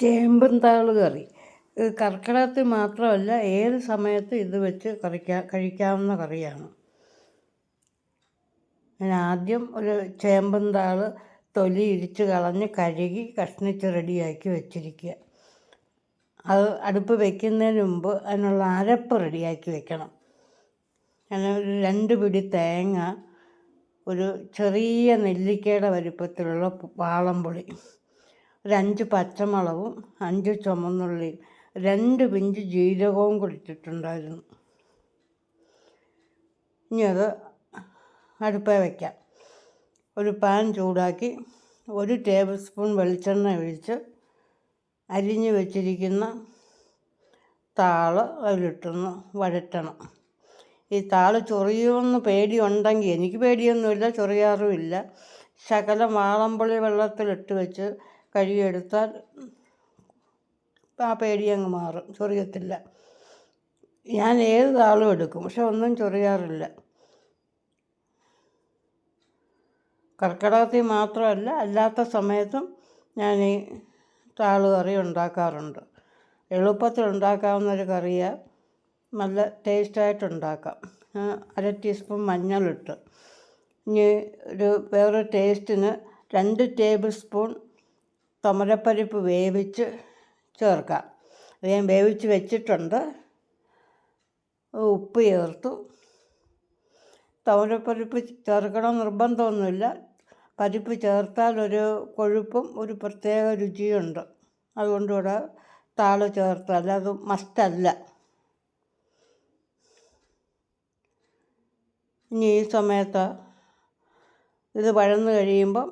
ചേമ്പും താള് കറി കർക്കിടകത്തിൽ മാത്രമല്ല ഏത് സമയത്തും ഇത് വെച്ച് കഴിക്കാവുന്ന കറിയാണ്. ഞാൻ ആദ്യം ഒരു ചേമ്പും താള് തൊലി ഇടിച്ച് കളഞ്ഞ് കഴുകി കഷ്ണിച്ച് റെഡിയാക്കി വെച്ചിരിക്കുക. അത് അടുപ്പ് വയ്ക്കുന്നതിന് മുമ്പ് അതിനുള്ള അരപ്പ് റെഡിയാക്കി വെക്കണം. ഞാൻ ഒരു 2 പിടി തേങ്ങ, ഒരു ചെറിയ നെല്ലിക്കയുടെ വലിപ്പത്തിലുള്ള വാളംപുളി, ഒരു 5 പച്ചമുളകും 5 ചുമന്നുള്ളിയും 2 പിഞ്ച് ജീരകവും കൂടി ഇട്ടിട്ടുണ്ടായിരുന്നു. ഇനി അത് അടുപ്പേ വയ്ക്കാം. ഒരു പാൻ ചൂടാക്കി 1 ടേബിൾ സ്പൂൺ വെളിച്ചെണ്ണ ഒഴിച്ച് അരിഞ്ഞ് വെച്ചിരിക്കുന്ന താള് അതിലിട്ടൊന്ന് വഴറ്റണം. ഈ താള് ചൊറിയുമെന്ന് പേടിയുണ്ടെങ്കിൽ, എനിക്ക് പേടിയൊന്നുമില്ല, ചൊറിയാറുമില്ല, ശകലം വാളംപുളി വെള്ളത്തിലിട്ട് വെച്ച് കഴുകിയെടുത്താൽ ആ പേടി അങ്ങ് മാറും, ചൊറിയത്തില്ല. ഞാൻ ഏത് താളും എടുക്കും, പക്ഷെ ഒന്നും ചൊറിയാറില്ല. കർക്കിടകത്തിൽ മാത്രമല്ല അല്ലാത്ത സമയത്തും ഞാൻ ഈ താള് കറി ഉണ്ടാക്കാറുണ്ട്. എളുപ്പത്തിൽ ഉണ്ടാക്കാവുന്നൊരു കറിയാണ്, നല്ല ടേസ്റ്റായിട്ടുണ്ടാക്കാം. 1/2 ടീസ്പൂൺ മഞ്ഞളിട്ട്, ഇനി വേറൊരു ടേസ്റ്റിന് 2 ടേബിൾ സ്പൂൺ തുമരപ്പരിപ്പ് വേവിച്ച് ചേർക്കാം. അത് ഞാൻ വേവിച്ച് വെച്ചിട്ടുണ്ട്. ഉപ്പ് ചേർത്തു. തുമരപ്പരിപ്പ് ചേർക്കണം നിർബന്ധമൊന്നുമില്ല. പരിപ്പ് ചേർത്താൽ ഒരു കൊഴുപ്പും ഒരു പ്രത്യേക രുചിയുണ്ട്. അതുകൊണ്ട് ഇവിടെ താള് ചേർത്താൽ അത് മസ്റ്റല്ല. ഇനി ഈ സമയത്ത് ഇത് വഴന്ന് കഴിയുമ്പം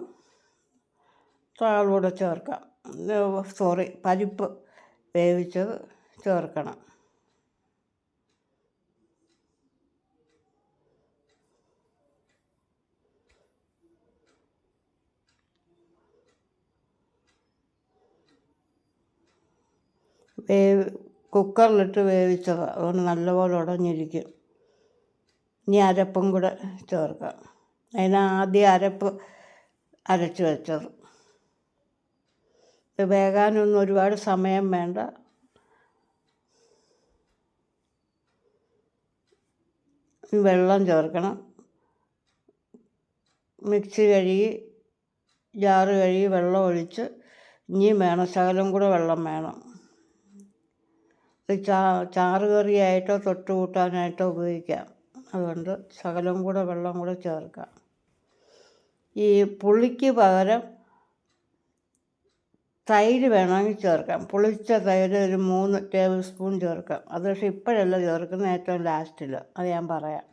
താളൂടെ ചേർക്കാം. പരിപ്പ് വേവിച്ചത് ചേർക്കണം. കുക്കറിലിട്ട് വേവിച്ചത്, അതുകൊണ്ട് നല്ലപോലെ ഉടഞ്ഞിരിക്കും. ഇനി അരപ്പും കൂടെ ചേർക്കാം. ആദ്യം അരപ്പ് അരച്ച് വെച്ചത്. ഇത് വേകാനൊന്നും ഒരുപാട് സമയം വേണ്ട. വെള്ളം ചേർക്കണം. മിക്സി കഴുകി ജാറ് കഴുകി വെള്ളം ഒഴിച്ച് ഇനിയും വേണം, ശകലം കൂടെ വെള്ളം വേണം. ഇത് ചാറ് കറിയായിട്ടോ തൊട്ട് കൂട്ടാനായിട്ടോ ഉപയോഗിക്കാം. അതുകൊണ്ട് ശകലം കൂടെ വെള്ളം കൂടെ ചേർക്കാം. ഈ പുളിക്ക് പകരം തൈര് വേണമെങ്കിൽ ചേർക്കാം. പുളിച്ച തൈര് ഒരു 3 ടേബിൾ സ്പൂൺ ചേർക്കാം. അത് പക്ഷേ ഇപ്പോഴല്ല ചേർക്കുന്നത്, ഏറ്റവും ലാസ്റ്റിൽ, അത് ഞാൻ പറയാം.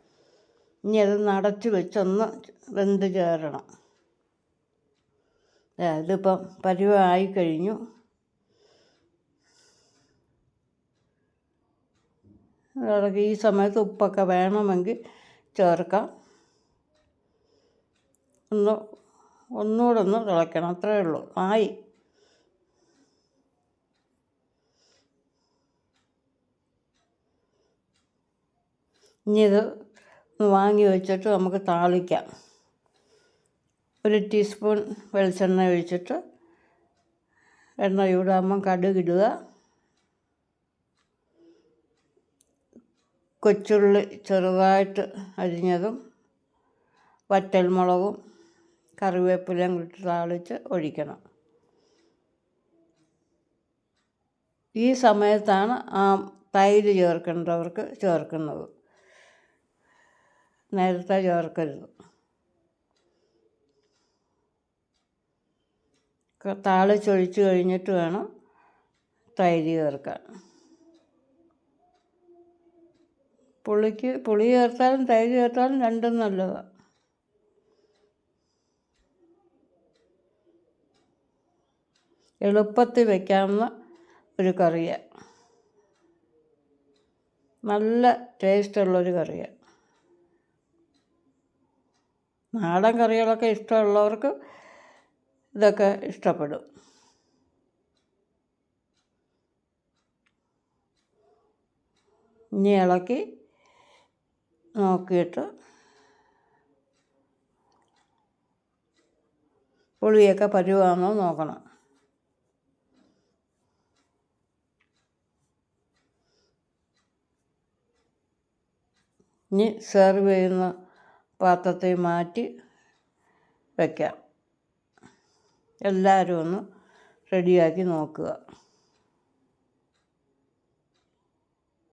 ഇനി അത് അടച്ച് വെച്ചൊന്ന് വെന്ത് ചേരണം. ഇതിപ്പം പരുവമായി കഴിഞ്ഞു. ഇളക്കി ഈ സമയത്ത് ഉപ്പൊക്കെ വേണമെങ്കിൽ ചേർക്കാം. ഒന്നുകൂടെ ഒന്ന് തിളയ്ക്കണം, അത്രയേ ഉള്ളൂ. ആയി. ഇനി ഇത് വാങ്ങി വെച്ചിട്ട് നമുക്ക് താളിക്കാം. 1 ടീസ്പൂൺ വെളിച്ചെണ്ണ ഒഴിച്ചിട്ട് എണ്ണ ചൂടാകുമ്പം കടുകിടുക. കൊച്ചുള്ളി ചെറുതായിട്ട് അരിഞ്ഞതും വറ്റൽമുളകും കറിവേപ്പിലയും ഇട്ട് താളിച്ച് ഒഴിക്കണം. ഈ സമയത്താണ് ആ തൈര് ചേർക്കേണ്ടവർക്ക് ചേർക്കുന്നത്, നേരത്തെ ചേർക്കരുത്. താളിച്ചൊഴിച്ച് കഴിഞ്ഞിട്ട് വേണം തൈര് ചേർക്കാൻ. പുളി ചേർത്താലും തൈര് ചേർത്താലും രണ്ടും നല്ലതാണ്. എളുപ്പത്തിൽ വയ്ക്കാവുന്ന ഒരു കറിയാണ്, നല്ല ടേസ്റ്റുള്ളൊരു കറിയാണ്. നാടൻ കറികളൊക്കെ ഇഷ്ടമുള്ളവർക്ക് ഇതൊക്കെ ഇഷ്ടപ്പെടും. ഇനി ഇളക്കി നോക്കിയിട്ട് പുളിയൊക്കെ പരുവാണോ നോക്കണം. ഇനി സെർവ് ചെയ്യുന്ന പാത്രത്തിൽ മാറ്റി വയ്ക്കാം. എല്ലാവരും ഒന്ന് റെഡിയാക്കി നോക്കുക.